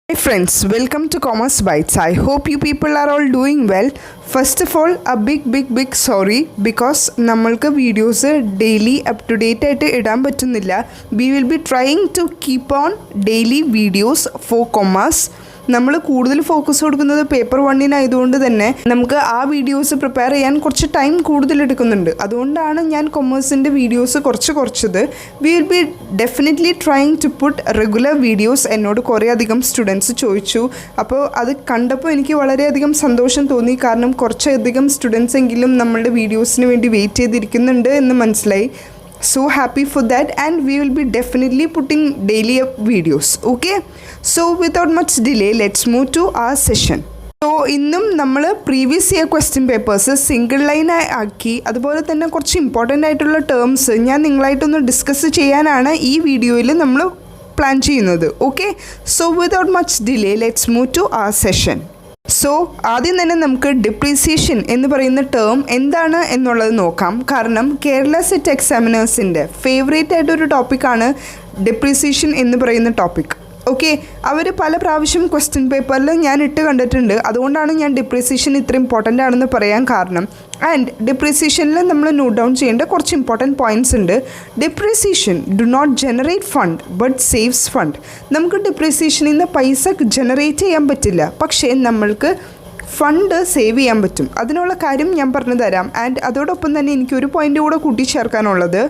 Hi friends, welcome to Commerce Bytes. I hope you people are all doing well. First of all, a big sorry because നമ്മൾക്ക് videos daily up to date ആയിട്ട് ഇടാൻ പറ്റുന്നില്ല. We will be trying to keep on daily videos for commerce. നമ്മൾ കൂടുതൽ focus കൊടുക്കുന്നത് paper 1-നായതുകൊണ്ട് തന്നെ നമുക്ക് ആ വീഡിയോസ് പ്രിപ്പയർ ചെയ്യാൻ കുറച്ച് ടൈം കൂടുതൽ എടുക്കുന്നുണ്ട്. അതുകൊണ്ടാണ് ഞാൻ കൊമേഴ്സിൻ്റെ വീഡിയോസ് കുറച്ചത്. We will be definitely trying to put regular videos. എന്നോട് കുറേ അധികം സ്റ്റുഡൻസ് ചോദിച്ചു. അപ്പോൾ അത് കണ്ടപ്പോൾ എനിക്ക് വളരെയധികം സന്തോഷം തോന്നി. കാരണം കുറച്ചധികം സ്റ്റുഡൻസ് എങ്കിലും നമ്മളുടെ വീഡിയോസിന് വേണ്ടി വെയിറ്റ് ചെയ്തിരിക്കുന്നുണ്ട് എന്ന് മനസ്സിലായി. So happy for that, and we will be definitely putting daily up videos. Okay, so without much delay, let's move to our session. So ഇന്നും നമ്മൾ previous year question papers single line ആക്കി, അതുപോലെ തന്നെ കുറച്ച് important ആയിട്ടുള്ള terms ഞാൻ നിങ്ങളായിട്ടൊന്ന് discuss ചെയ്യാനാണ് ഈ വീഡിയോയിൽ നമ്മൾ പ്ലാൻ ചെയ്യുന്നത്. Okay, so without much delay let's move to our session. So ആദ്യം തന്നെ നമുക്ക് ഡിപ്രീസിയേഷൻ എന്ന് പറയുന്ന ടേം എന്താണ് എന്നുള്ളത് നോക്കാം. കാരണം കേരള സെറ്റ് എക്സാമിനേഴ്സിൻ്റെ ഫേവറേറ്റ് ആയിട്ടൊരു ടോപ്പിക്കാണ് ഡിപ്രീസിയേഷൻ എന്ന് പറയുന്ന ടോപ്പിക്. ഓക്കെ, അവർ പല പ്രാവശ്യം ക്വസ്റ്റ്യൻ പേപ്പറിൽ ഞാൻ ഇട്ട് കണ്ടിട്ടുണ്ട്. അതുകൊണ്ടാണ് ഞാൻ ഡിപ്രീസിയേഷൻ ഇത്ര ഇമ്പോർട്ടൻ്റ് ആണെന്ന് പറയാൻ കാരണം. ആൻഡ് ഡിപ്രീസിയേഷനിൽ നമ്മൾ നോട്ട് ഡൗൺ ചെയ്യേണ്ട കുറച്ച് ഇമ്പോർട്ടൻറ്റ് പോയിൻറ്റ്സ് ഉണ്ട്. Depreciation do not generate fund but saves fund. നമുക്ക് ഡിപ്രീസിയേഷനിൽ നിന്ന് പൈസ ജനറേറ്റ് ചെയ്യാൻ പറ്റില്ല, പക്ഷേ നമ്മൾക്ക് ഫണ്ട് സേവ് ചെയ്യാൻ പറ്റും. അതിനുള്ള കാര്യം ഞാൻ പറഞ്ഞു തരാം. ആൻഡ് അതോടൊപ്പം തന്നെ എനിക്കൊരു പോയിൻ്റ് കൂടെ കൂട്ടിച്ചേർക്കാനുള്ളത്,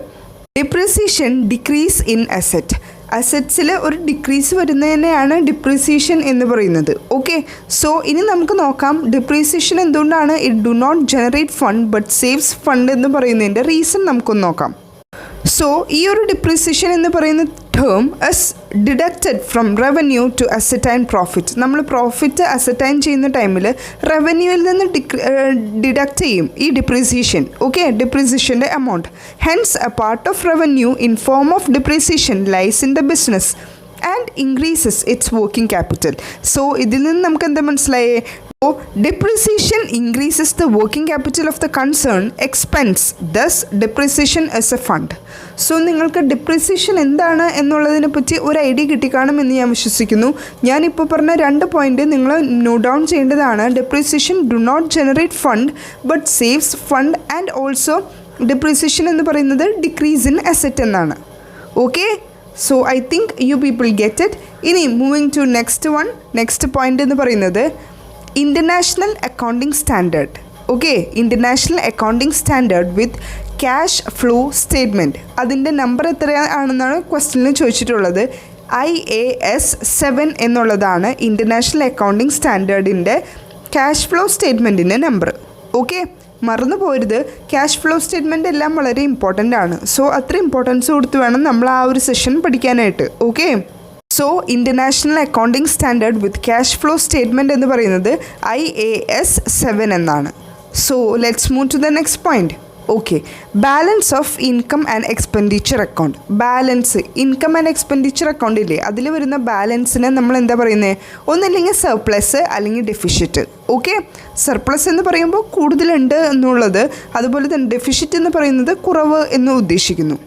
ഡിപ്രീസിയേഷൻ ഡിക്രീസ് ഇൻ അസെറ്റ്. അസറ്റ്സിൽ ഒരു ഡിക്രീസ് വരുന്നതിനെയാണ് ഡിപ്രീസിയേഷൻ എന്ന് പറയുന്നത്. ഓക്കെ, സോ ഇനി നമുക്ക് നോക്കാം ഡിപ്രീസിയേഷൻ എന്തുകൊണ്ടാണ് it do not generate fund but saves fund എന്ന് പറയുന്നതിൻ്റെ റീസൺ നമുക്കൊന്ന് നോക്കാം. സോ ഈ ഒരു ഡിപ്രീസിയേഷൻ എന്ന് പറയുന്ന term is deducted from revenue to ascertain profit. നമ്മൾ പ്രോഫിറ്റ് അസറ്റൈൻ ചെയ്യുന്ന ടൈമിൽ റവന്യൂവിൽ നിന്ന് ഡിഡക്റ്റ് ചെയ്യും ഈ ഡിപ്രീസിയേഷൻ. ഓക്കെ, ഡിപ്രീസിയേഷൻ്റെ amount. Hence a part of revenue in form of depreciation lies in the business and increases its working capital. So ഇതിൽ നിന്ന് നമുക്ക് എന്താ മനസ്സിലായേ? Depreciation increases the working capital of the concerned expense. Thus, depreciation is a fund. So നിങ്ങൾക്ക് depreciation എന്താണ് എന്നുള്ളതിനെ പറ്റി ഒരു ഐഡിയ കിട്ടിക്കാണുമെന്ന് ഞാൻ വിശ്വസിക്കുന്നു. ഞാനിപ്പോൾ പറഞ്ഞ 2 പോയിൻ്റ് നിങ്ങൾ നോട്ട് ഡൗൺ ചെയ്യേണ്ടതാണ്. Depreciation do not generate fund but saves fund, and also depreciation എന്ന് പറയുന്നത് ഡിക്രീസ് ഇൻ അസെറ്റ് എന്നാണ്. Okay, so I think you people get it. ഇനി മൂവിങ് ടു നെക്സ്റ്റ് പോയിൻ്റ് എന്ന് പറയുന്നത് international accounting standard. Okay, international accounting standard with cash flow statement. അതിൻ്റെ number എത്രയാണെന്നാണ് ക്വസ്റ്റ്യനിൽ ചോദിച്ചിട്ടുള്ളത്. IAS 7 എന്നുള്ളതാണ് ഇൻ്റർനാഷണൽ അക്കൗണ്ടിംഗ് സ്റ്റാൻഡേർഡിൻ്റെ ക്യാഷ് ഫ്ലോ സ്റ്റേറ്റ്മെൻറ്റിൻ്റെ നമ്പർ. ഓക്കെ, മറന്നു പോരുത്, ക്യാഷ് ഫ്ലോ സ്റ്റേറ്റ്മെൻറ്റ് എല്ലാം വളരെ ഇമ്പോർട്ടൻ്റ് ആണ്. സോ അത്ര ഇമ്പോർട്ടൻസ് കൊടുത്ത് വേണം നമ്മൾ ആ ഒരു സെഷൻ പഠിക്കാനായിട്ട്. Okay, so international accounting standard with cash flow statement എന്ന് പറയുന്നത് IAS 7 എന്നാണ്. So let's move to the next point. Okay, balance of income and expenditure account. Balance, income and expenditure account ഇല്ലേ, അതിൽ വരുന്ന ബാലൻസിനെ നമ്മൾ എന്താ പറയുന്നത്? ഒന്നില്ലെങ്കിൽ സർപ്ലസ് അല്ലെങ്കിൽ ഡെഫിഷിറ്റ്. ഓക്കെ, സർപ്ലസ് എന്ന് പറയുമ്പോൾ കൂടുതലുണ്ട് എന്നുള്ളത്, അതുപോലെ തന്നെ ഡെഫിഷിറ്റ് എന്ന് പറയുന്നത് കുറവ് എന്ന് ഉദ്ദേശിക്കുന്നു.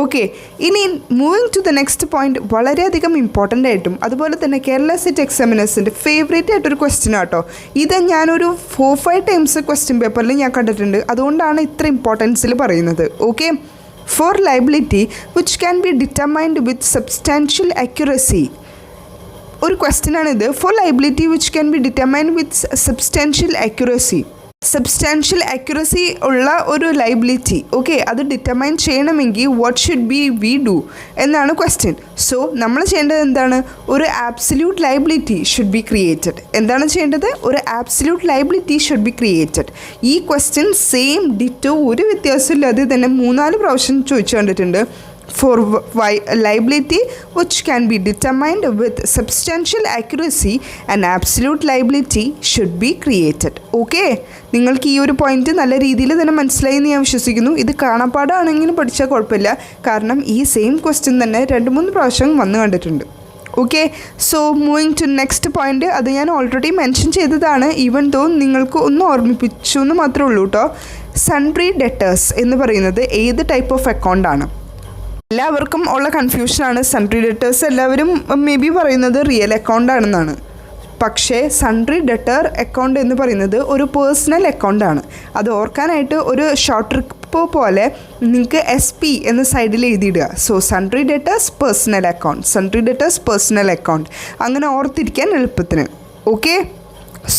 ഓക്കെ, ഇനി moving to the next point, വളരെയധികം ഇമ്പോർട്ടൻ്റ് ആയിട്ടും അതുപോലെ തന്നെ കേരള സെറ്റ് എക്സാമിനേഴ്സിൻ്റെ ഫേവറേറ്റ് ആയിട്ടൊരു ക്വസ്റ്റ്യൻ ആട്ടോ ഇത്. ഞാനൊരു 4-5 ടൈംസ് ക്വസ്റ്റ്യൻ പേപ്പറിൽ ഞാൻ കണ്ടിട്ടുണ്ട്. അതുകൊണ്ടാണ് ഇത്ര ഇമ്പോർട്ടൻസിൽ പറയുന്നത്. Okay, for liability which can be determined with substantial accuracy. ഒരു ക്വസ്റ്റ്യനാണിത്. For liability which can be determined with substantial accuracy. Substantial accuracy ഉള്ള ഒരു ലയബിലിറ്റി, ഓക്കെ, അത് ഡിറ്റർമൈൻ ചെയ്യണമെങ്കിൽ what should be we do എന്നാണ് ക്വസ്റ്റ്യൻ. സോ നമ്മൾ ചെയ്യേണ്ടത് എന്താണ്? ഒരു absolute liability should be created. എന്താണ് ചെയ്യേണ്ടത്? ഒരു absolute liability should be created. ഈ ക്വസ്റ്റ്യൻ സെയിം ഡിറ്റോ, ഒരു വ്യത്യാസമില്ലാതെ തന്നെ 3-4 പ്രാവശ്യം ചോദിച്ചു കണ്ടിട്ടുണ്ട്. For liability which can be determined with substantial accuracy, an absolute liability should be created. Okay, നിങ്ങൾക്ക് ഈ ഒരു പോയിന്റ് നല്ല രീതിയിൽ തന്നെ മനസ്സിലായി എന്ന് ഞാൻ വിശ്വസിക്കുന്നു. ഇത് കാണാപ്പാടാണെങ്കിലും പഠിച്ചാൽ കുഴപ്പമില്ല, കാരണം ഈ സെയിം ക്വസ്റ്റ്യൻ തന്നെ 2-3 പ്രാവശ്യം വന്ന് കണ്ടിട്ടുണ്ട്. Okay, so moving to next point. അത് ഞാൻ ഓൾറെഡി മെൻഷൻ ചെയ്തതാണ്, ഈവൻ ദോ നിങ്ങൾക്ക് ഒന്ന് ഓർമ്മിപ്പിച്ചു എന്ന് മാത്രമേ ഉള്ളൂ കേട്ടോ. സൺട്രി ഡെറ്റേഴ്സ് എന്ന് പറയുന്നത് ഏത് ടൈപ്പ് ഓഫ് അക്കൗണ്ടാണ്? എല്ലാവർക്കും ഉള്ള കൺഫ്യൂഷനാണ് സൺട്രി ഡെറ്റേഴ്സ് എല്ലാവരും മേ ബി പറയുന്നത് റിയൽ അക്കൗണ്ട് ആണെന്നാണ്. പക്ഷേ സൺട്രി ഡെറ്റർ അക്കൗണ്ട് എന്ന് പറയുന്നത് ഒരു പേഴ്സണൽ അക്കൗണ്ടാണ്. അത് ഓർക്കാനായിട്ട് ഒരു ഷോർട്ട് ട്രിപ്പ് പോലെ നിങ്ങൾക്ക് SP എന്ന സൈഡിൽ എഴുതിയിടുക. So sundry debtors personal account, sundry debtors personal account, അങ്ങനെ ഓർത്തിരിക്കാൻ എളുപ്പത്തിന്. Okay,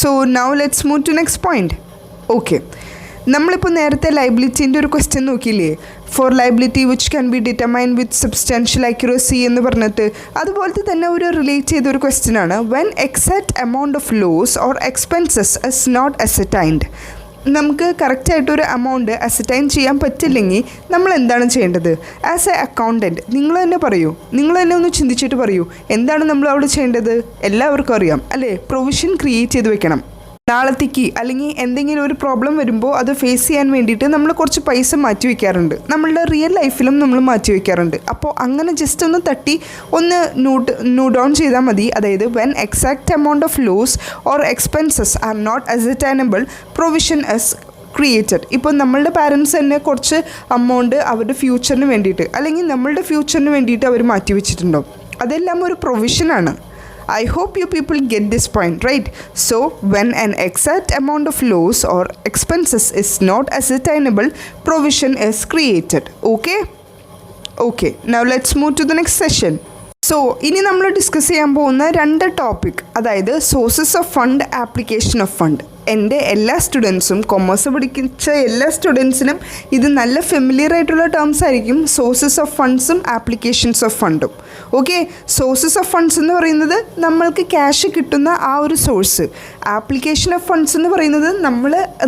so now let's move to next point. Okay, നമ്മളിപ്പോൾ നേരത്തെ ലയബിലിറ്റീൻ്റെ ഒരു ക്വസ്റ്റ്യൻ നോക്കിയില്ലേ, for liability which can be determine with substantial accuracy എന്ന് പറഞ്ഞിട്ട്, അതുപോലത്തെ തന്നെ ഒരു റിലേറ്റ് ചെയ്തൊരു ക്വസ്റ്റ്യനാണ്. When exact amount of loss or expenses is not ascertained. നമുക്ക് കറക്റ്റായിട്ടൊരു എമൗണ്ട് അസറ്റൈൻ ചെയ്യാൻ പറ്റില്ലെങ്കിൽ നമ്മൾ എന്താണ് ചെയ്യേണ്ടത്? ആസ് എ അക്കൗണ്ടൻറ്റ് നിങ്ങൾ തന്നെ പറയൂ, നിങ്ങൾ തന്നെ ഒന്ന് ചിന്തിച്ചിട്ട് പറയൂ, എന്താണ് നമ്മൾ അവിടെ ചെയ്യേണ്ടത്? എല്ലാവർക്കും അറിയാം അല്ലേ, പ്രൊവിഷൻ ക്രിയേറ്റ് ചെയ്ത് വെക്കണം. നാളത്തേക്ക് അല്ലെങ്കിൽ എന്തെങ്കിലും ഒരു പ്രോബ്ലം വരുമ്പോൾ അത് ഫേസ് ചെയ്യാൻ വേണ്ടിയിട്ട് നമ്മൾ കുറച്ച് പൈസ മാറ്റി വയ്ക്കാറുണ്ട്. നമ്മളുടെ റിയൽ ലൈഫിലും നമ്മൾ മാറ്റി വയ്ക്കാറുണ്ട്. അപ്പോൾ അങ്ങനെ ജസ്റ്റ് ഒന്ന് തട്ടി ഒന്ന് നോട്ട് ഡൗൺ ചെയ്താൽ മതി. അതായത് when exact amount of loss or expenses are not ascertainable provision is created. ഇപ്പോൾ നമ്മളുടെ പാരൻസ് തന്നെ കുറച്ച് എമൗണ്ട് അവരുടെ ഫ്യൂച്ചറിന് വേണ്ടിയിട്ട് അല്ലെങ്കിൽ നമ്മളുടെ ഫ്യൂച്ചറിന് വേണ്ടിയിട്ട് അവർ മാറ്റി വെച്ചിട്ടുണ്ടാവും. അതെല്ലാം ഒരു പ്രൊവിഷനാണ്. I hope you people get this point, right? So, when an exact amount of loss or expenses is not ascertainable, provision is created. Okay? Okay, now let's move to the next session. So ഇനി നമ്മൾ discuss ചെയ്യാൻ പോകുന്ന 2 topic, അതായത് sources of fund, application of fund. എൻ്റെ എല്ലാ സ്റ്റുഡൻസും, commerce പഠിച്ച എല്ലാ സ്റ്റുഡൻസിനും ഇത് നല്ല ഫെമിലിയർ ആയിട്ടുള്ള ടേംസ് ആയിരിക്കും. സോഴ്സസ് ഓഫ് ഫണ്ട്സും ആപ്ലിക്കേഷൻസ് ഓഫ് ഫണ്ടും. ഓക്കെ, സോഴ്സസ് ഓഫ് ഫണ്ട്സ് എന്ന് പറയുന്നത് നമ്മൾക്ക് ക്യാഷ് കിട്ടുന്ന ആ ഒരു സോഴ്സ്. ആപ്ലിക്കേഷൻ ഓഫ് ഫണ്ട്സ് എന്ന് പറയുന്നത്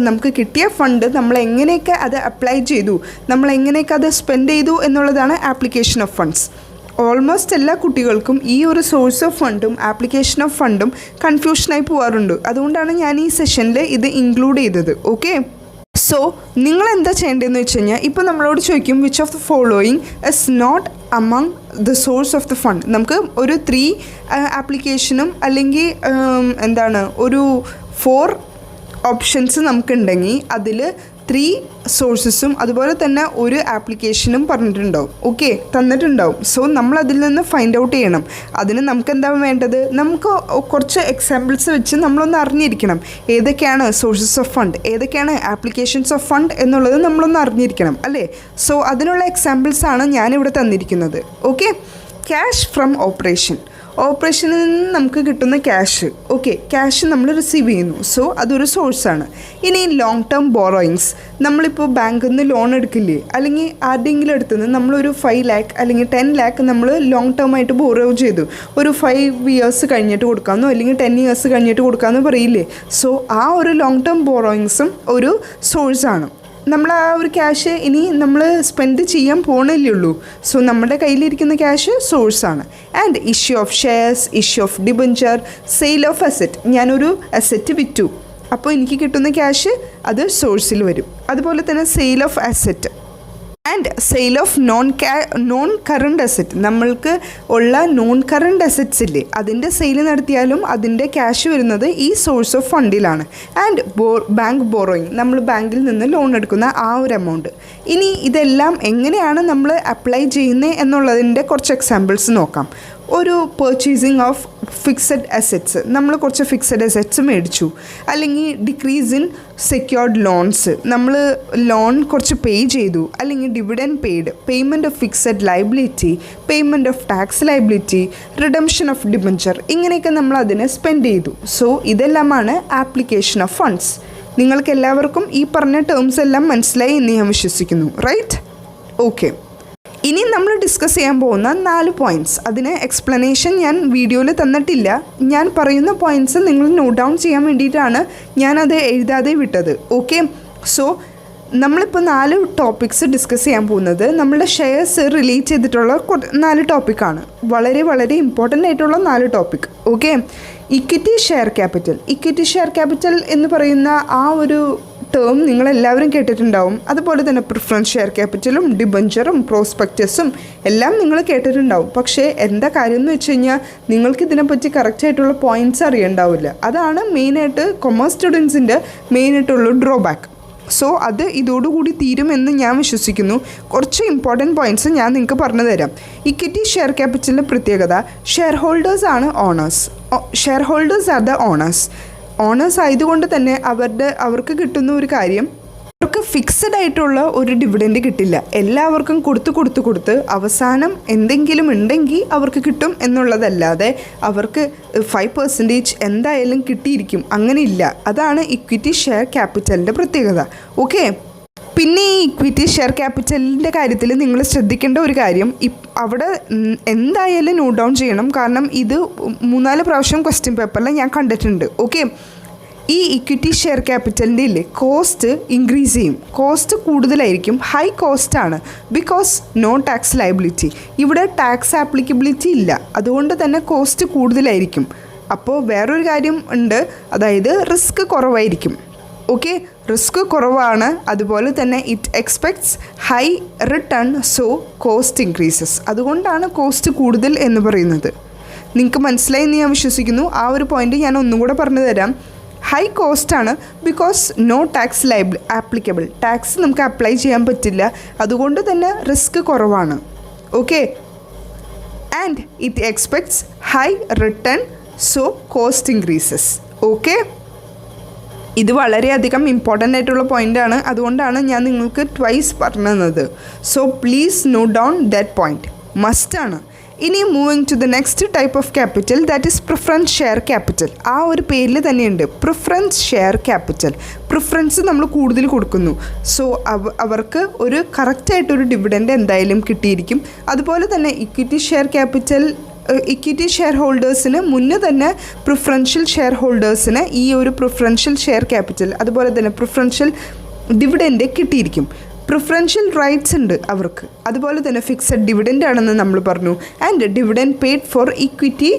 നമുക്ക് കിട്ടിയ ഫണ്ട് നമ്മൾ എങ്ങനെയൊക്കെ അത് അപ്ലൈ ചെയ്തു, നമ്മൾ എങ്ങനെയൊക്കെ അത് സ്പെൻഡ് ചെയ്തു എന്നുള്ളതാണ് ആപ്ലിക്കേഷൻ ഓഫ് ഫണ്ട്സ്. ഓൾമോസ്റ്റ് എല്ലാ കുട്ടികൾക്കും ഈ ഒരു സോഴ്സ് ഓഫ് ഫണ്ടും ആപ്ലിക്കേഷൻ ഓഫ് ഫണ്ടും കൺഫ്യൂഷനായി പോകാറുണ്ട്. അതുകൊണ്ടാണ് ഞാൻ ഈ സെഷനിൽ ഇത് ഇൻക്ലൂഡ് ചെയ്തത്. ഓക്കെ, സോ നിങ്ങൾ എന്താ ചെയ്യേണ്ടതെന്ന് വെച്ച് കഴിഞ്ഞാൽ, ഇപ്പോൾ നമ്മളോട് ചോദിക്കും which of the following is not among the source of the fund. നമുക്ക് ഒരു 3 ആപ്ലിക്കേഷനും അല്ലെങ്കിൽ ഒരു 4 ഓപ്ഷൻസ് നമുക്കുണ്ടെങ്കിൽ അതിൽ 3 സോഴ്സസും അതുപോലെ തന്നെ ഒരു ആപ്ലിക്കേഷനും പറഞ്ഞിട്ടുണ്ടാവും. ഓക്കെ, തന്നിട്ടുണ്ടാവും. സോ നമ്മൾ അതിൽ നിന്ന് ഫൈൻഡ് ഔട്ട് ചെയ്യണം. അതിന് നമുക്ക് എന്താ വേണ്ടത്? നമുക്ക് കുറച്ച് എക്സാമ്പിൾസ് വെച്ച് നമ്മളൊന്ന് അറിഞ്ഞിരിക്കണം ഏതൊക്കെയാണ് സോഴ്സസ് ഓഫ് ഫണ്ട്, ഏതൊക്കെയാണ് ആപ്ലിക്കേഷൻസ് ഓഫ് ഫണ്ട് എന്നുള്ളത് നമ്മളൊന്ന് അറിഞ്ഞിരിക്കണം അല്ലേ. സോ അതിനുള്ള എക്സാമ്പിൾസാണ് ഞാനിവിടെ തന്നിരിക്കുന്നത്. ഓക്കെ, ക്യാഷ് ഫ്രം ഓപ്പറേഷനിൽ നിന്ന് നമുക്ക് കിട്ടുന്ന ക്യാഷ്. ഓക്കെ, ക്യാഷ് നമ്മൾ റിസീവ് ചെയ്യുന്നു. സോ അതൊരു സോഴ്സാണ്. ഇനി ലോങ് ടേം ബോറോയിങ്സ്, നമ്മളിപ്പോൾ ബാങ്കിൽ നിന്ന് ലോൺ എടുക്കില്ലേ, അല്ലെങ്കിൽ ആരുടെയെങ്കിലും അടുത്ത് നിന്ന് നമ്മളൊരു 5 lakh അല്ലെങ്കിൽ 10 lakh നമ്മൾ ലോങ് ടേം ആയിട്ട് ബോറോ ചെയ്തു. ഒരു 5 years കഴിഞ്ഞിട്ട് കൊടുക്കാമെന്നോ അല്ലെങ്കിൽ 10 years കഴിഞ്ഞിട്ട് കൊടുക്കാമെന്നോ പറയില്ലേ. സോ ആ ഒരു ലോങ് ടേം ബോറോയിങ്സും ഒരു സോഴ്സാണ്. നമ്മൾ ആ ഒരു ക്യാഷ് ഇനി നമ്മൾ സ്പെൻഡ് ചെയ്യാൻ പോകണില്ലേ ഉള്ളൂ. സോ നമ്മുടെ കയ്യിലിരിക്കുന്ന ക്യാഷ് സോഴ്സാണ്. And issue of shares, issue of debenture, sale of asset. ഞാനൊരു അസെറ്റ് വിറ്റു, അപ്പോൾ എനിക്ക് കിട്ടുന്ന ക്യാഷ് അത് സോഴ്സിൽ വരും. അതുപോലെ തന്നെ sale of asset and sale of non current asset. നമ്മൾക്ക് ഉള്ള നോൺ കറണ്ട് അസെറ്റ്സ് ഇല്ലേ, അതിൻ്റെ സെയിൽ നടത്തിയാലും അതിൻ്റെ ക്യാഷ് വരുന്നത് ഈ സോഴ്സ് ഓഫ് ഫണ്ടിലാണ്. ആൻഡ് ബാങ്ക് ബോറോയിങ്, നമ്മൾ ബാങ്കിൽ നിന്ന് ലോൺ എടുക്കുന്ന ആ ഒരു എമൗണ്ട്. ഇനി ഇതെല്ലാം എങ്ങനെയാണ് നമ്മൾ അപ്ലൈ ചെയ്യുന്നത് എന്നുള്ളതിൻ്റെ കുറച്ച് എക്സാമ്പിൾസ് നോക്കാം. ഒരു പർച്ചേസിങ് ഓഫ് ഫിക്സഡ് അസെറ്റ്സ്, നമ്മൾ കുറച്ച് ഫിക്സഡ് അസെറ്റ്സ് മേടിച്ചു. അല്ലെങ്കിൽ ഡിക്രീസ് ഇൻ സെക്യൂർഡ് ലോൺസ്, നമ്മൾ ലോൺ കുറച്ച് പേ ചെയ്തു. അല്ലെങ്കിൽ dividend paid, payment of fixed liability, payment of tax liability, redemption of debenture, ഇങ്ങനെയൊക്കെ നമ്മൾ അതിനെ സ്പെൻഡ് ചെയ്തു. സോ ഇതെല്ലാമാണ് ആപ്ലിക്കേഷൻ ഓഫ് ഫണ്ട്സ്. നിങ്ങൾക്ക് എല്ലാവർക്കും ഈ പറഞ്ഞ ടേംസ് എല്ലാം മനസ്സിലായി എന്ന് ഞാൻ വിശ്വസിക്കുന്നു, റൈറ്റ്? ഓക്കെ, ഇനി നമ്മൾ ഡിസ്കസ് ചെയ്യാൻ പോകുന്ന 4 പോയിൻറ്റ്സ്. അതിന് എക്സ്പ്ലനേഷൻ ഞാൻ വീഡിയോയിൽ തന്നിട്ടില്ല. ഞാൻ പറയുന്ന പോയിൻറ്റ്സ് നിങ്ങൾ നോട്ട് ഡൗൺ ചെയ്യാൻ വേണ്ടിയിട്ടാണ് ഞാനത് എഴുതാതെ വിട്ടത്. ഓക്കെ, സോ നമ്മളിപ്പോൾ 4 ടോപ്പിക്സ് ഡിസ്കസ് ചെയ്യാൻ പോകുന്നത് നമ്മളുടെ ഷെയർസ് റിലേറ്റ് ചെയ്തിട്ടുള്ള 4 ടോപ്പിക്കാണ്. വളരെ വളരെ ഇമ്പോർട്ടൻ്റ് ആയിട്ടുള്ള 4 topic. Okay, equity share capital എന്ന് പറയുന്ന ആ ഒരു ടേം നിങ്ങളെല്ലാവരും കേട്ടിട്ടുണ്ടാവും. അതുപോലെ തന്നെ പ്രിഫറൻസ് ഷെയർ ക്യാപിറ്റലും ഡിബഞ്ചറും പ്രോസ്പെക്റ്റസും എല്ലാം നിങ്ങൾ കേട്ടിട്ടുണ്ടാവും. പക്ഷേ എന്താ കാര്യം എന്ന് വെച്ച് കഴിഞ്ഞാൽ നിങ്ങൾക്ക് ഇതിനെപ്പറ്റി കറക്റ്റായിട്ടുള്ള പോയിൻറ്റ്സ് അറിയണ്ടാവില്ല. അതാണ് മെയിനായിട്ട് കൊമേഴ്സ് സ്റ്റുഡൻസിൻ്റെ മെയിനായിട്ടുള്ള ഡ്രോബാക്ക്. സോ അത് ഇതോടുകൂടി തീരുമെന്ന് ഞാൻ വിശ്വസിക്കുന്നു. കുറച്ച് ഇമ്പോർട്ടൻറ്റ് പോയിൻറ്റ്സ് ഞാൻ നിങ്ങൾക്ക് പറഞ്ഞു തരാം. ഇക്വിറ്റി ഷെയർ ക്യാപിറ്റലിൻ്റെ പ്രത്യേകത, ഷെയർ ഹോൾഡേഴ്സ് ആണ് owners. Shareholders are the owners ആയതുകൊണ്ട് തന്നെ അവർക്ക് കിട്ടുന്ന ഒരു കാര്യം, അവർക്ക് ഫിക്സഡ് ആയിട്ടുള്ള ഒരു ഡിവിഡൻഡ് കിട്ടില്ല. എല്ലാവർക്കും കൊടുത്ത് അവസാനം എന്തെങ്കിലും ഉണ്ടെങ്കിൽ അവർക്ക് കിട്ടും എന്നുള്ളതല്ലാതെ അവർക്ക് 5% എന്തായാലും കിട്ടിയിരിക്കും അങ്ങനെയില്ല. അതാണ് ഇക്വിറ്റി ഷെയർ ക്യാപിറ്റലിൻ്റെ പ്രത്യേകത. ഓക്കെ, പിന്നെ ഈ ഇക്വിറ്റി ഷെയർ ക്യാപിറ്റലിൻ്റെ കാര്യത്തിൽ നിങ്ങൾ ശ്രദ്ധിക്കേണ്ട ഒരു കാര്യം, അവിടെ എന്തായാലും നോട്ട് ഡൗൺ ചെയ്യണം. കാരണം ഇത് 3-4 പ്രാവശ്യം ക്വസ്റ്റ്യൻ പേപ്പറിൽ ഞാൻ കണ്ടിട്ടുണ്ട്. ഓക്കെ, ഈ ഇക്വിറ്റി ഷെയർ ക്യാപിറ്റലിൻ്റെ ഇല്ലേ കോസ്റ്റ് ഇൻക്രീസ് ചെയ്യും, കോസ്റ്റ് കൂടുതലായിരിക്കും, ഹൈ കോസ്റ്റാണ്. ബിക്കോസ് നോ ടാക്സ് ലയബിലിറ്റി, ഇവിടെ ടാക്സ് ആപ്ലിക്കബിലിറ്റി ഇല്ല, അതുകൊണ്ട് തന്നെ കോസ്റ്റ് കൂടുതലായിരിക്കും. അപ്പോൾ വേറൊരു കാര്യം ഉണ്ട്, അതായത് റിസ്ക് കുറവായിരിക്കും. ഓക്കെ, റിസ്ക് കുറവാണ്, അതുപോലെ തന്നെ it expects high return, so cost increases. അതുകൊണ്ടാണ് കോസ്റ്റ് കൂടുതൽ എന്ന് പറയുന്നത്. നിങ്ങൾക്ക് മനസ്സിലായി എന്ന് ഞാൻ വിശ്വസിക്കുന്നു. ആ ഒരു പോയിൻ്റ് ഞാൻ ഒന്നും കൂടെ പറഞ്ഞു തരാം. ഹൈ കോസ്റ്റാണ് because no tax applicable, tax നമുക്ക് അപ്ലൈ ചെയ്യാൻ പറ്റില്ല, അതുകൊണ്ട് തന്നെ റിസ്ക് കുറവാണ്. Okay, and it expects high return, so cost increases. Okay, ഇത് വളരെയധികം ഇമ്പോർട്ടൻ്റ് ആയിട്ടുള്ള പോയിൻ്റാണ്, അതുകൊണ്ടാണ് ഞാൻ നിങ്ങൾക്ക് ട്വൈസ് പറഞ്ഞു തന്നത്. So please note down that point, മസ്റ്റാണ്. ഇനി moving to the next type of capital, that is preference share capital. ആ ഒരു പേരിൽ തന്നെയുണ്ട് പ്രിഫറൻസ് ഷെയർ ക്യാപിറ്റൽ. പ്രിഫറൻസ് നമ്മൾ കൂടുതൽ കൊടുക്കുന്നു, സോ അവർക്ക് ഒരു കറക്റ്റായിട്ടൊരു ഡിവിഡൻഡ് എന്തായാലും കിട്ടിയിരിക്കും. അതുപോലെ തന്നെ ഇക്വിറ്റി ഷെയർ ഹോൾഡേഴ്സിന് മുന്നേ തന്നെ പ്രിഫറൻഷ്യൽ ഷെയർ ഹോൾഡേഴ്സിന് ഈ ഒരു പ്രിഫറൻഷ്യൽ ഷെയർ ക്യാപിറ്റൽ അതുപോലെ തന്നെ പ്രിഫറൻഷ്യൽ ഡിവിഡൻഡ് കിട്ടിയിരിക്കും. പ്രിഫറൻഷ്യൽ റൈറ്റ്സ് ഉണ്ട് അവർക്ക്, അതുപോലെ തന്നെ ഫിക്സഡ് ഡിവിഡൻഡ് ആണെന്ന് നമ്മൾ പറഞ്ഞു. And dividend paid for equity,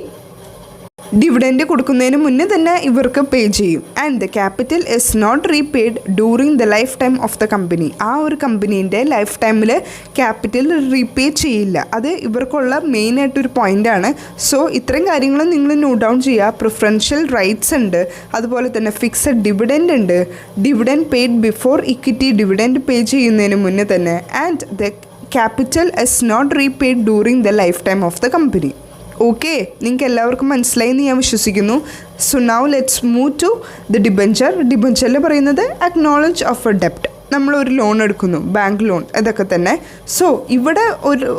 dividend കൊടുക്കുന്നതിന് മുന്നേ തന്നെ ഇവർക്ക് പേ ചെയ്യും. And the capital is not repaid during the life time of the company. ആ ഒരു കമ്പനീൻ്റെ ലൈഫ് ടൈമിൽ ക്യാപിറ്റൽ റീപേ ചെയ്യില്ല. അത് ഇവർക്കുള്ള മെയിനായിട്ടൊരു പോയിൻ്റാണ്. സോ ഇത്രയും കാര്യങ്ങൾ നിങ്ങൾ നോട്ട് ഡൗൺ ചെയ്യുക. പ്രിഫറൻഷ്യൽ റൈറ്റ്സ് ഉണ്ട്, അതുപോലെ തന്നെ ഫിക്സഡ് ഡിവിഡൻഡ് ഉണ്ട്, dividend paid before equity, dividend pay ചെയ്യുന്നതിന് മുന്നേ തന്നെ, and the capital is not repaid during the life time of the company. Okay, നിങ്ങൾക്ക് എല്ലാവർക്കും മനസ്സിലായി എന്ന് ഞാൻ വിശ്വസിക്കുന്നു. So now let's move to the debenture. ഡിബഞ്ചറിൽ പറയുന്നത് അക്നോളജ് ഓഫ് എ ഡെപ്റ്റ്. നമ്മളൊരു ലോൺ എടുക്കുന്നു, ബാങ്ക് ലോൺ, ഇതൊക്കെ തന്നെ. സോ ഇവിടെ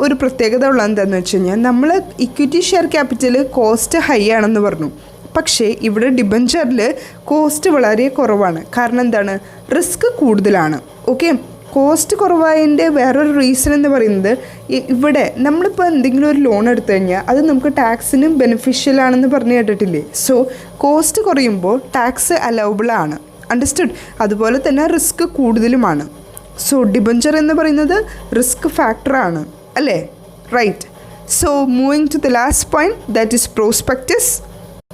ഒരു പ്രത്യേകത ഉള്ളത് എന്താണെന്ന് വെച്ച് കഴിഞ്ഞാൽ, നമ്മൾ equity share capital cost high ആണെന്ന് പറഞ്ഞു. പക്ഷേ ഇവിടെ ഡിബഞ്ചറിൽ കോസ്റ്റ് വളരെ കുറവാണ്. കാരണം എന്താണ്? റിസ്ക് കൂടുതലാണ്. ഓക്കെ, കോസ്റ്റ് കുറവായതിൻ്റെ വേറൊരു റീസൺ എന്ന് പറയുന്നത്, ഇവിടെ നമ്മളിപ്പോൾ എന്തെങ്കിലും ഒരു ലോൺ എടുത്തു കഴിഞ്ഞാൽ അത് നമുക്ക് ടാക്സിനും ബെനിഫിഷ്യൽ ആണെന്ന് പറഞ്ഞു കേട്ടിട്ടില്ലേ? സോ കോസ്റ്റ് കുറയുമ്പോൾ ടാക്സ് അലൗബിൾ ആണ്. അണ്ടർസ്റ്റുഡ്? അതുപോലെ തന്നെ റിസ്ക് കൂടുതലുമാണ്. സോ ഡിബഞ്ചർ എന്ന് പറയുന്നത് റിസ്ക് ഫാക്ടറാണ്, അല്ലേ? Right. So moving to the last point, that is prospectus.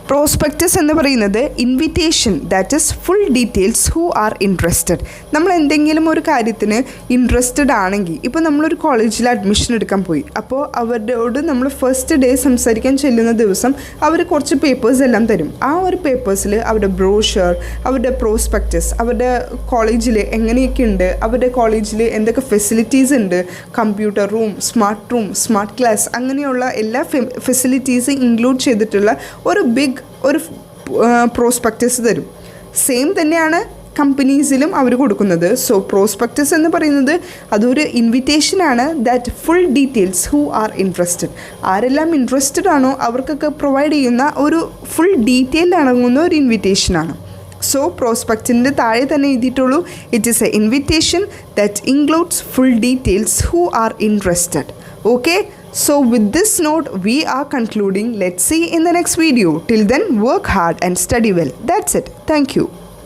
Prospectus എന്ന് പറയുന്നത് invitation, that is full details who are interested. നമ്മൾ എന്തെങ്കിലും ഒരു കാര്യത്തിന് ഇൻട്രസ്റ്റഡ് ആണെങ്കിൽ, ഇപ്പോൾ നമ്മളൊരു കോളേജിൽ അഡ്മിഷൻ എടുക്കാൻ പോയി, അപ്പോൾ അവരോട് നമ്മൾ ഫസ്റ്റ് ഡേ സംസാരിക്കാൻ ചെല്ലുന്ന ദിവസം അവർ കുറച്ച് പേപ്പേഴ്സ് എല്ലാം തരും. ആ ഒരു പേപ്പേഴ്സിൽ അവരുടെ ബ്രോഷർ, അവരുടെ പ്രോസ്പെക്ടസ്, അവരുടെ കോളേജിൽ എങ്ങനെയൊക്കെ ഉണ്ട്, അവരുടെ കോളേജിൽ എന്തൊക്കെ ഫെസിലിറ്റീസ് ഉണ്ട്, കമ്പ്യൂട്ടർ റൂം, സ്മാർട്ട് ക്ലാസ്, അങ്ങനെയുള്ള എല്ലാ ഫെസിലിറ്റീസ് ഇൻക്ലൂഡ് ചെയ്തിട്ടുള്ള ഒരു പ്രോസ്പെക്ടസ് തരും. സെയിം തന്നെയാണ് കമ്പനീസിലും അവർ കൊടുക്കുന്നത്. സോ പ്രോസ്പെക്ടസ് എന്ന് പറയുന്നത് അതൊരു ഇൻവിറ്റേഷനാണ്, that full details who are interested. ആരെല്ലാം ഇൻട്രസ്റ്റഡ് ആണോ അവർക്കൊക്കെ പ്രൊവൈഡ് ചെയ്യുന്ന ഒരു ഫുൾ ഡീറ്റെയിൽ അടങ്ങുന്ന ഒരു ഇൻവിറ്റേഷനാണ്. സോ പ്രോസ്പെക്റ്റിൻ്റെ താഴെ തന്നെ എഴുതിയിട്ടുള്ളൂ, it is a invitation that includes full details who are interested. Okay, so with this note we are concluding. Let's see in the next video. Till then, work hard and study well. That's it. Thank you.